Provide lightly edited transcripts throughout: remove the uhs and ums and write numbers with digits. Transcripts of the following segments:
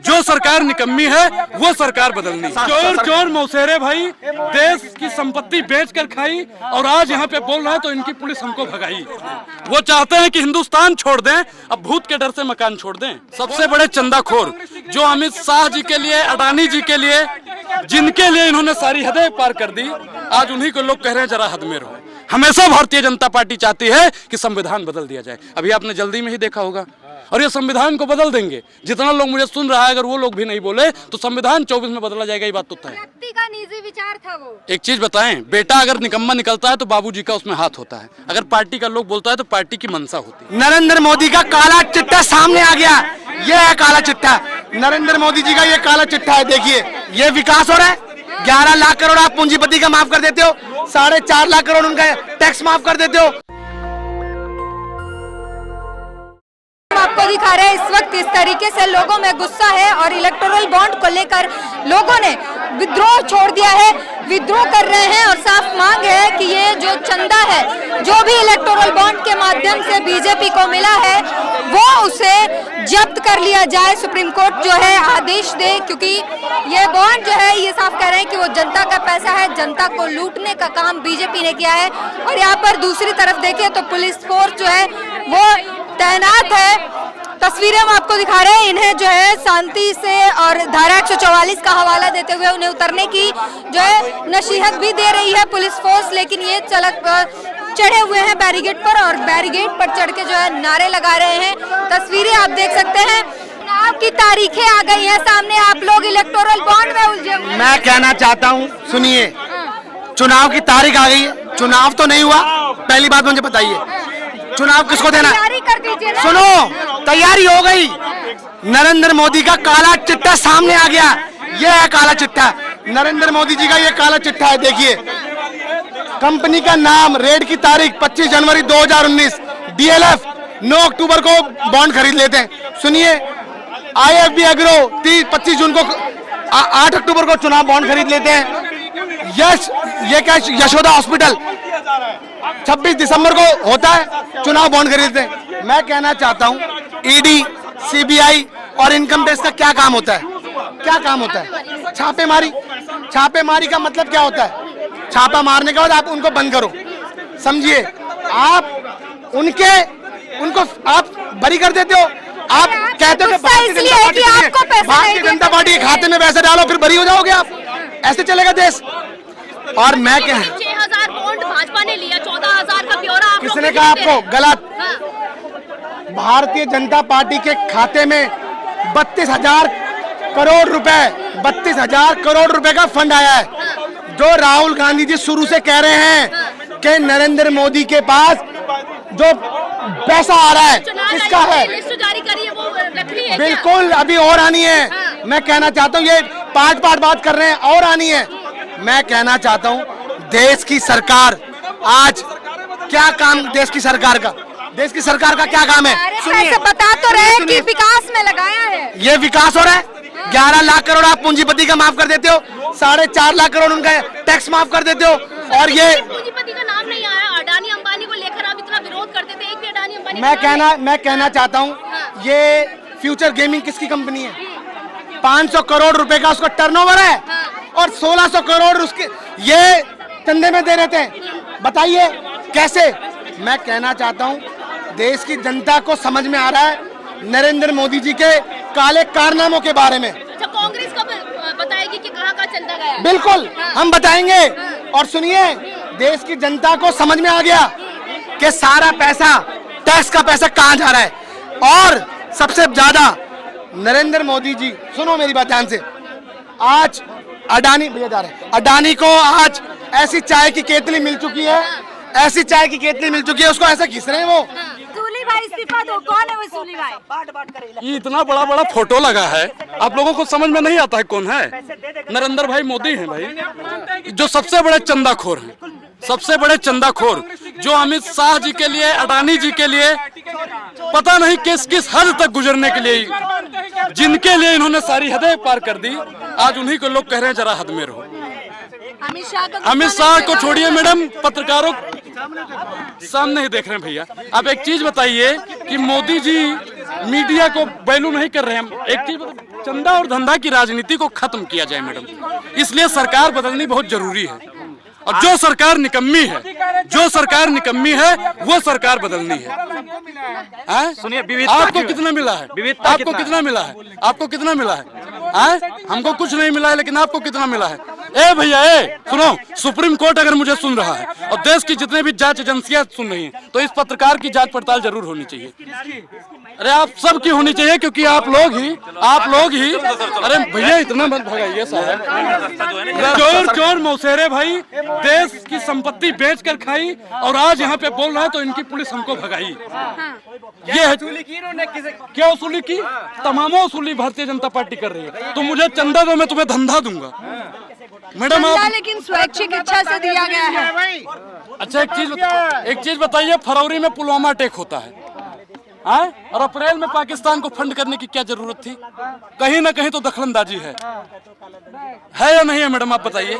जो सरकार निकम्मी है वो सरकार बदलनी। चोर चोर मौसेरे भाई देश की संपत्ति बेचकर खाई और आज यहाँ पे बोल रहा है तो इनकी पुलिस हमको भगाई। वो चाहते हैं कि हिंदुस्तान छोड़ दें, अब भूत के डर से मकान छोड़ दें। सबसे बड़े चंदाखोर जो अमित शाह जी के लिए, अडानी जी के लिए, जिनके लिए इन्होंने सारी हदें पार कर दी, आज उन्हीं को लोग कह रहे हैं जरा हद में रहो। हमेशा भारतीय जनता पार्टी चाहती है कि संविधान बदल दिया जाए। अभी आपने जल्दी में ही देखा होगा, और ये संविधान को बदल देंगे। जितना लोग मुझे सुन रहा है, अगर वो लोग भी नहीं बोले तो संविधान 24 में बदला जाएगा। ये बात तो है। व्यक्ति का निजी विचार था वो। एक चीज बताएं, बेटा अगर निकम्मा निकलता है तो बाबूजी का उसमें हाथ होता है, अगर पार्टी का लोग बोलता है तो पार्टी की मंशा होती है। नरेंद्र मोदी का काला चिट्ठा सामने आ गया। ये है काला चिट्ठा, नरेंद्र मोदी जी का ये काला चिट्ठा है। देखिए ये विकास हो रहा है। 11 लाख करोड़ आप पूंजीपति का माफ कर देते हो, 4.5 लाख करोड़ उनका टैक्स माफ कर देते हो। आपको दिखा रहे हैं इस वक्त इस तरीके से लोगों में गुस्सा है और इलेक्टोरल बॉन्ड को लेकर लोगों ने विद्रोह छोड़ दिया है, विद्रोह कर रहे हैं और साफ मांग है कि ये जो चंदा है, जो भी इलेक्टोरल बॉन्ड के माध्यम से बीजेपी को मिला है, वो उसे जब्त कर लिया जाए। सुप्रीम कोर्ट जो है आदेश दे, क्योंकि ये बॉन्ड जो है ये साफ कह रहे हैं कि वो जनता का पैसा है, जनता को लूटने का काम बीजेपी ने किया है। और यहाँ पर दूसरी तरफ देखें तो पुलिस फोर्स जो है वो तैनात है। तस्वीरें हम आपको दिखा रहे हैं। इन्हें जो है शांति से और धारा 144 का हवाला देते हुए उन्हें उतरने की जो है नसीहत भी दे रही है पुलिस फोर्स, लेकिन ये चढ़े हुए हैं बैरिकेड पर और बैरिकेड पर चढ़ के जो है नारे लगा रहे हैं। तस्वीरें आप देख सकते हैं। चुनाव की तारीखें आ गई हैं सामने, आप लोग इलेक्टोरल बॉन्ड में उलझे हुए हैं। मैं कहना चाहता हूँ, सुनिए, चुनाव की तारीख आ गई है। चुनाव तो नहीं हुआ, पहली बात मुझे बताइए, चुनाव किसको देना? तैयारी कर दीजिए ना। सुनो, तैयारी हो गई। नरेंद्र मोदी का काला चिट्ठा सामने आ गया। ये है काला चिट्ठा, नरेंद्र मोदी जी का ये काला चिट्ठा है। देखिए कंपनी का नाम, रेड की तारीख 25 जनवरी 2019, डीएलएफ 9 अक्टूबर को बॉन्ड खरीद लेते हैं। सुनिए, आईएफबी एग्रो 25 जून को, 8 अक्टूबर को चुनाव बॉन्ड खरीद लेते हैं। ये क्या, यशोदा हॉस्पिटल 26 दिसंबर को होता है, चुनाव बॉन्ड खरीदते हैं। मैं कहना चाहता हूं, ईडी, सीबीआई और इनकम टैक्स का क्या काम होता है? क्या काम होता है? छापेमारी। छापेमारी का मतलब क्या होता है? छापा मारने के बाद आप उनको बंद करो, समझिए। आप उनको आप बरी कर देते हो। आप कहते हो कि भारतीय जनता पार्टी के खाते में पैसे डालो फिर बरी हो जाओगे आप। ऐसे चलेगा देश? और मैं कह 6000 बॉन्ड भाजपा ने लिया, 14000 का ब्यौरा किसने कहा आपको? गलत। भारतीय जनता पार्टी के खाते में 32,000 करोड़ रुपए, 32,000 करोड़ रुपए का फंड आया है। जो राहुल गांधी जी शुरू से कह रहे हैं कि नरेंद्र मोदी के पास जो पैसा आ रहा है किसका है? लिस्ट जारी करी है, वो नकली है। बिल्कुल, अभी और आनी है। मैं कहना चाहता हूँ, ये पार्ट बात कर रहे हैं, और आनी है। मैं कहना चाहता हूँ, देश की सरकार आज क्या काम, देश की सरकार का क्या काम है? सुनिए, बता तो रहे कि विकास में लगाया है। ये विकास हो रहा है। 11 लाख करोड़ आप पूंजीपति का माफ कर देते हो, 4.5 लाख करोड़ उनका टैक्स माफ कर देते हो। और ये पूंजीपति का नाम नहीं आया। अडानी अंबानी को लेकर आप इतना विरोध करते थे, एक भी अडानी अंबानी। मैं कहना चाहता हूँ, ये फ्यूचर गेमिंग किसकी कंपनी है? 500 करोड़ रुपए का उसका टर्नओवर है और 1600 करोड़ उसके ये चंदे में दे रहे थे। बताइए कैसे? मैं कहना चाहता हूं, देश की जनता को समझ में आ रहा है नरेंद्र मोदी जी के काले कारनामों के बारे में। अच्छा, कांग्रेस कब बताएगी कि कहां का चंदा गया? बिल्कुल, हम बताएंगे। और सुनिए, देश की जनता को समझ में आ गया कि सारा पैसा, टैक्स का पैसा कहां जा रहा है। और सबसे ज्यादा नरेंद्र मोदी जी, सुनो मेरी बात ध्यान से, आज अडानी भैया जा रहे हैं, अडानी को आज ऐसी चाय की केतली मिल चुकी है, ऐसी चाय की केतली मिल चुकी है, उसको ऐसा घिस रहे हैं वो। सूली भाई इस्तीफा दो। कौन है वो सूली भाई? ये इतना बड़ा फोटो लगा है, आप लोगों को समझ में नहीं आता है कौन है? नरेंद्र भाई मोदी हैं भाई, जो सबसे बड़े चंदाखोर हैं, सबसे बड़े चंदाखोर, जो अमित शाह जी के लिए, अडानी जी के लिए, पता नहीं किस हद तक गुजरने के लिए, जिनके लिए इन्होंने सारी हदें पार कर दी, आज उन्हीं को लोग कह रहे हैं जरा हद में रहो। अमित शाह को छोड़िए मैडम, पत्रकारों सामने ही देख रहे हैं भैया। आप एक चीज बताइए कि मोदी जी मीडिया को वैल्यू नहीं कर रहे हैं। एक चीज चंदा और धंधा की राजनीति को खत्म किया जाए मैडम, इसलिए सरकार बदलनी बहुत जरूरी है। और जो सरकार निकम्मी है वो सरकार बदलनी है। सुनिए, आपको कितना मिला है? आपको कितना मिला है? आपको कितना मिला है? हमको कुछ नहीं मिला है, लेकिन आपको कितना मिला है? ए भैया, सुनो, सुप्रीम कोर्ट अगर मुझे सुन रहा है और देश की जितने भी जांच एजेंसियां सुन रही हैं, तो इस पत्रकार की जांच पड़ताल जरूर होनी चाहिए। अरे आप सब की होनी चाहिए, क्योंकि आप लोग ही अरे भैया इतना मत भगाइए साहब। चोर मौसेरे भाई देश की संपत्ति बेच कर खाई और आज यहाँ पे बोल रहा है, तो इनकी पुलिस हमको भगाई। ये है क्या वसूली की? तमाम वसूली भारतीय जनता पार्टी कर रही है। तो मुझे चंदा दो, मैं तुम्हें धंधा दूंगा मैडम। आप लेकिन स्वैच्छिक इच्छा से दिया गया है। अच्छा एक चीज बताइए, फरवरी में पुलवामा अटैक होता है और अप्रैल में पाकिस्तान को फंड करने की क्या जरूरत थी? कहीं ना कहीं तो दखलंदाजी है या नहीं है मैडम? आप बताइए,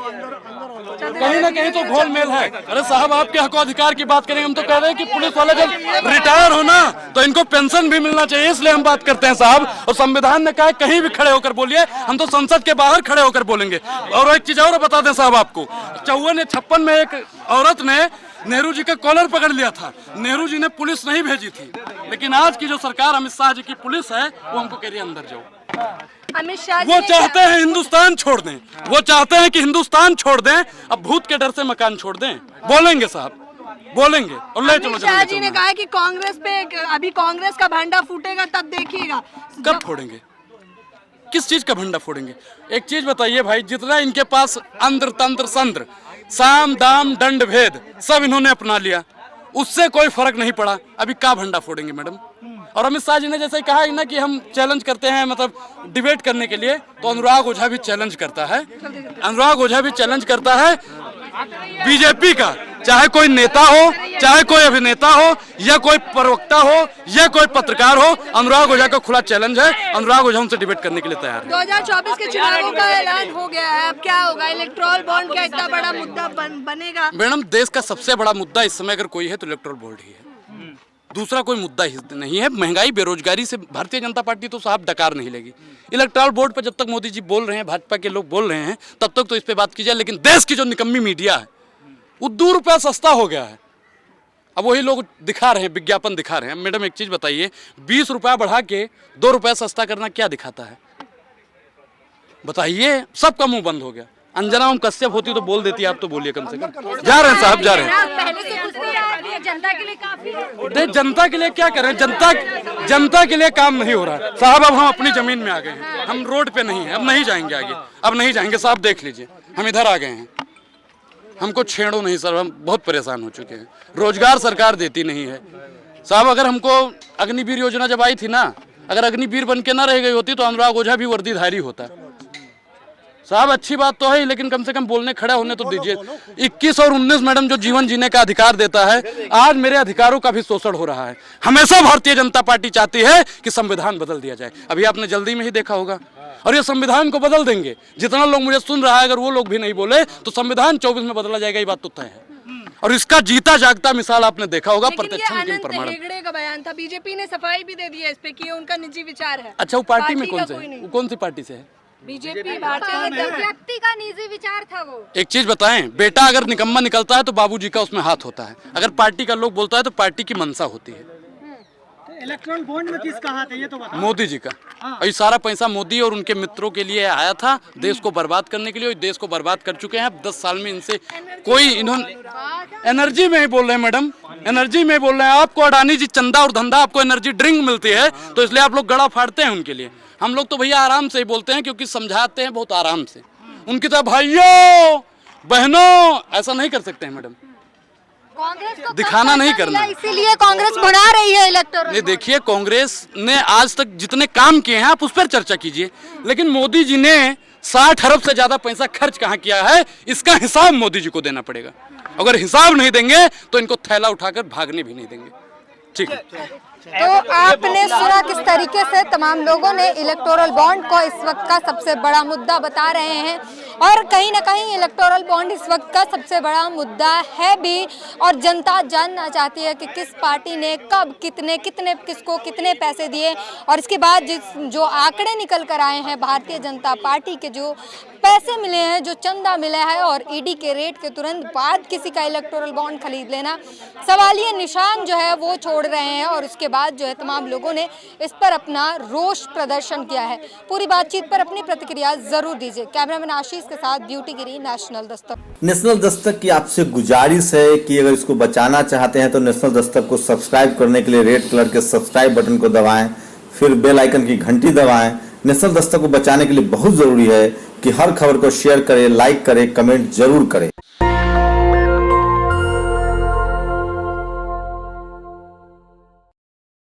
कहीं ना कहीं तो घोलमेल है। अरे साहब, आपके हक अधिकार की बात करेंगे, हम तो कह रहे हैं कि पुलिस वाले जब रिटायर हो ना, तो इनको पेंशन भी मिलना चाहिए, इसलिए हम बात करते हैं साहब। और संविधान ने कहा कहीं भी खड़े होकर बोलिए, हम तो संसद के बाहर खड़े होकर बोलेंगे। और एक चीज और बता दें साहब आपको, 54-56 में एक औरत ने नेहरू जी का कॉलर पकड़ लिया था। नेहरू जी ने पुलिस नहीं भेजी थी, लेकिन आज की जो सरकार अमित शाह जी की पुलिस है, वो हमको कह रही है अंदर जाओ। अमित शाह वो चाहते हैं हिंदुस्तान छोड़ दें, वो चाहते हैं कि हिंदुस्तान छोड़ दें। अब भूत के डर से मकान छोड़ दें। बोलेंगे साहब, बोलेंगे और ले चलो। अमित शाह जी ने कहा कि कांग्रेस पे अभी कांग्रेस का भांडा फूटेगा, तब देखिएगा। कब फोड़ेंगे? किस चीज का भंडा फोड़ेंगे? एक चीज बताइए भाई, जितना इनके पास अंतर तंत्र संत्र, साम दाम दंड भेद सब इन्होंने अपना लिया, उससे कोई फर्क नहीं पड़ा। अभी क्या भंडा फोड़ेंगे मैडम? और अमित शाह जी ने जैसे कहा ना कि हम चैलेंज करते हैं, मतलब डिबेट करने के लिए, तो अनुराग ओझा भी चैलेंज करता है। अनुराग ओझा भी चैलेंज करता है बीजेपी का, चाहे कोई नेता हो, चाहे कोई अभिनेता हो, या कोई प्रवक्ता हो, या कोई पत्रकार हो, अनुराग ओझा का खुला चैलेंज है। अनुराग ओझा उनसे डिबेट करने के लिए तैयार है। 2024 के चुनावों का ऐलान हो गया है, अब क्या होगा? इलेक्टोरल बॉन्ड का इतना बड़ा मुद्दा बनेगा? मैडम, देश का सबसे बड़ा मुद्दा इस समय अगर कोई है तो इलेक्टोरल बॉन्ड ही है। दूसरा कोई मुद्दा ही नहीं है। महंगाई, बेरोजगारी से भारतीय जनता पार्टी तो साहब डकार नहीं लेगी। इलेक्टोरल बोर्ड पर जब तक मोदी जी बोल रहे हैं, भाजपा के लोग बोल रहे हैं, तब तक तो इस पे बात की जाए। लेकिन देश की जो निकम्मी मीडिया है, वो 2 रुपया सस्ता हो गया है। अब वही लोग दिखा रहे हैं, विज्ञापन दिखा रहे हैं। मैडम एक चीज बताइए, 20 रुपया बढ़ा के 2 रुपया सस्ता करना क्या दिखाता है? बताइए। सबका मुंह बंद हो गया। अंजना ओम कश्यप होती तो बोल देती, आप तो बोलिए कम से कम। जा रहे हैं साहब, जा रहे हैं। पहले से कुछ नहीं है, जनता के लिए काफी है। जनता के लिए क्या करें? जनता के लिए काम नहीं हो रहा है साहब। अब हम अपनी जमीन में आ गए हैं, हम रोड पे नहीं है, अब नहीं जाएंगे आगे, अब नहीं जाएंगे साहब। देख लीजिए, हम इधर आ गए हैं। हमको छेड़ो नहीं सर, हम बहुत परेशान हो चुके हैं। रोजगार सरकार देती नहीं है साहब। अगर हमको अग्निवीर योजना जब आई थी ना, अगर अग्निवीर बन के ना रह गई होती तो अनुराग ओझा भी वर्दीधारी होता साहब। अच्छी बात तो है, लेकिन कम से कम बोलने खड़ा होने तो दीजिए। 21 और 19 मैडम जो जीवन जीने का अधिकार देता है, आज मेरे अधिकारों का भी शोषण हो रहा है। हमेशा भारतीय जनता पार्टी चाहती है कि संविधान बदल दिया जाए। अभी आपने जल्दी में ही देखा होगा, और ये संविधान को बदल देंगे। जितना लोग मुझे सुन रहा है, अगर वो लोग भी नहीं बोले तो संविधान 24 में बदला जाएगा, ये बात तो तय है। और इसका जीता जागता मिसाल आपने देखा होगा, प्रत्यक्षम के प्रमाण। हेगड़े का बयान था, बीजेपी ने सफाई भी दे दी है इस पे कि ये उनका निजी विचार है। अच्छा, वो पार्टी में कौन से है? कौन सी पार्टी से है? बीजेपी, भारतीय व्यक्ति का निजी विचार था वो। एक चीज बताएं, बेटा अगर निकम्मा निकलता है तो बाबूजी का उसमें हाथ होता है। अगर पार्टी का लोग बोलता है तो पार्टी की मंशा होती है। इलेक्ट्रॉनिक बॉन्ड में किसका हाथ है ये तो बताओ। मोदी जी का। और ये सारा पैसा मोदी और उनके मित्रों के लिए आया था, देश को बर्बाद करने के लिए। देश को बर्बाद कर चुके हैं। अब 10 साल में इनसे कोई, इन्होंने एनर्जी में ही बोल रहे हैं मैडम, एनर्जी में बोल रहे हैं। आपको अडानी जी चंदा और धंधा, आपको एनर्जी ड्रिंक मिलती है, तो इसलिए आप लोग गला फाड़ते हैं उनके लिए। हम लोग तो भैया आराम से ही बोलते हैं, क्योंकि समझाते हैं बहुत आराम से। उनकी तरह भाइयों बहनों ऐसा नहीं कर सकते हैं मैडम। कांग्रेस को दिखाना नहीं करना, इसीलिए कांग्रेस बढ़ा रही है इलेक्टोरल। नहीं, देखिए कांग्रेस ने आज तक जितने काम किए हैं आप उस पर चर्चा कीजिए, लेकिन मोदी जी ने 60 अरब से ज्यादा पैसा खर्च कहाँ किया है, इसका हिसाब मोदी जी को देना पड़ेगा। अगर हिसाब नहीं देंगे तो इनको थैला उठाकर भागने भी नहीं देंगे। ठीक है। तो आपने सुना किस तरीके से तमाम लोगों ने इलेक्टोरल बॉन्ड को इस वक्त का सबसे बड़ा मुद्दा बता रहे हैं। और कहीं ना कहीं इलेक्टोरल बॉन्ड इस वक्त का सबसे बड़ा मुद्दा है भी, और जनता जानना चाहती है कि किस पार्टी ने कब कितने किसको कितने पैसे दिए। और इसके बाद जो आंकड़े निकल कर आए हैं भारतीय जनता पार्टी के, जो पैसे मिले हैं, जो चंदा मिला है, और ईडी के रेट के तुरंत बाद किसी का इलेक्टोरल बॉन्ड खरीद लेना, सवालिया निशान जो है वो छोड़ रहे हैं। और उसके बाद जो है तमाम लोगों ने इस पर अपना रोष प्रदर्शन किया है। पूरी बातचीत पर अपनी प्रतिक्रिया जरूर दीजिए। कैमरामैन आशीष के साथ ब्यूटी गिरी, नेशनल दस्तक। नेशनल दस्तक की आपसे गुजारिश है कि अगर इसको बचाना चाहते हैं तो नेशनल दस्तक को सब्सक्राइब करने के लिए रेड कलर के सब्सक्राइब बटन को दबाएं, फिर बेल आइकन की घंटी दबाएं। नेशनल दस्तक को बचाने के लिए बहुत जरूरी है कि हर खबर को शेयर करें, लाइक करें, कमेंट जरूर करें।